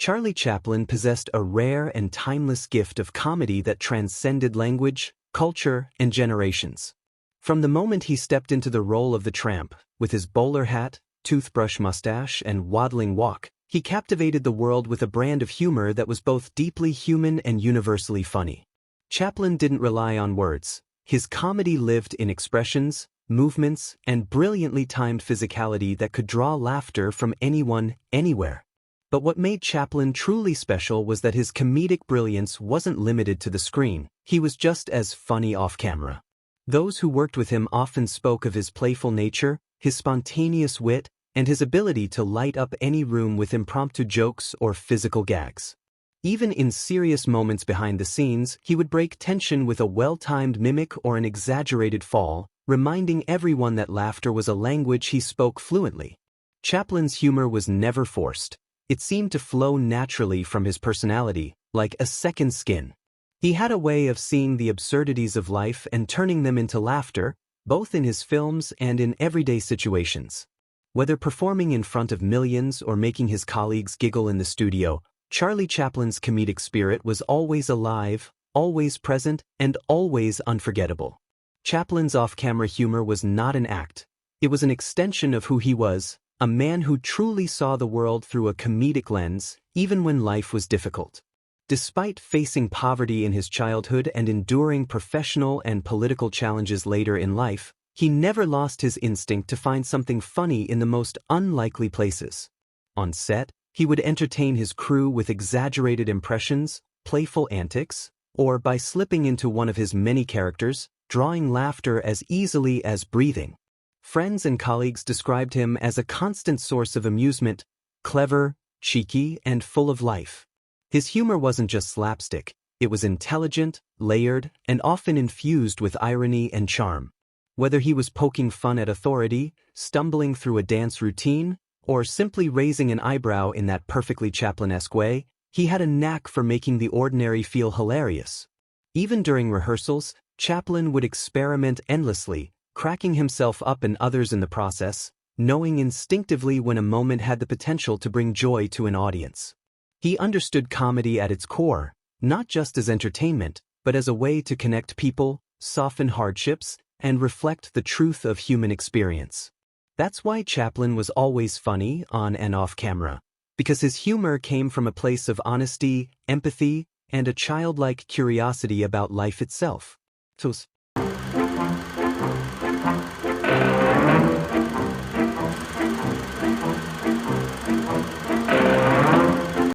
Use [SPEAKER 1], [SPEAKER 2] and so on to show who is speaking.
[SPEAKER 1] Charlie Chaplin possessed a rare and timeless gift of comedy that transcended language, culture, and generations. From the moment he stepped into the role of the tramp, with his bowler hat, toothbrush mustache, and waddling walk, he captivated the world with a brand of humor that was both deeply human and universally funny. Chaplin didn't rely on words. His comedy lived in expressions, movements, and brilliantly timed physicality that could draw laughter from anyone, anywhere. But what made Chaplin truly special was that his comedic brilliance wasn't limited to the screen. He was just as funny off-camera. Those who worked with him often spoke of his playful nature, his spontaneous wit, and his ability to light up any room with impromptu jokes or physical gags. Even in serious moments behind the scenes, he would break tension with a well-timed mimic or an exaggerated fall, reminding everyone that laughter was a language he spoke fluently. Chaplin's humor was never forced. It seemed to flow naturally from his personality, like a second skin. He had a way of seeing the absurdities of life and turning them into laughter, both in his films and in everyday situations. Whether performing in front of millions or making his colleagues giggle in the studio, Charlie Chaplin's comedic spirit was always alive, always present, and always unforgettable. Chaplin's off-camera humor was not an act. It was an extension of who he was, a man who truly saw the world through a comedic lens, even when life was difficult. Despite facing poverty in his childhood and enduring professional and political challenges later in life, he never lost his instinct to find something funny in the most unlikely places. On set, he would entertain his crew with exaggerated impressions, playful antics, or by slipping into one of his many characters, drawing laughter as easily as breathing. Friends and colleagues described him as a constant source of amusement, clever, cheeky, and full of life. His humor wasn't just slapstick, it was intelligent, layered, and often infused with irony and charm. Whether he was poking fun at authority, stumbling through a dance routine, or simply raising an eyebrow in that perfectly Chaplin-esque way, he had a knack for making the ordinary feel hilarious. Even during rehearsals, Chaplin would experiment endlessly, cracking himself up and others in the process, knowing instinctively when a moment had the potential to bring joy to an audience. He understood comedy at its core, not just as entertainment, but as a way to connect people, soften hardships, and reflect the truth of human experience. That's why Chaplin was always funny on and off camera, because his humor came from a place of honesty, empathy, and a childlike curiosity about life itself.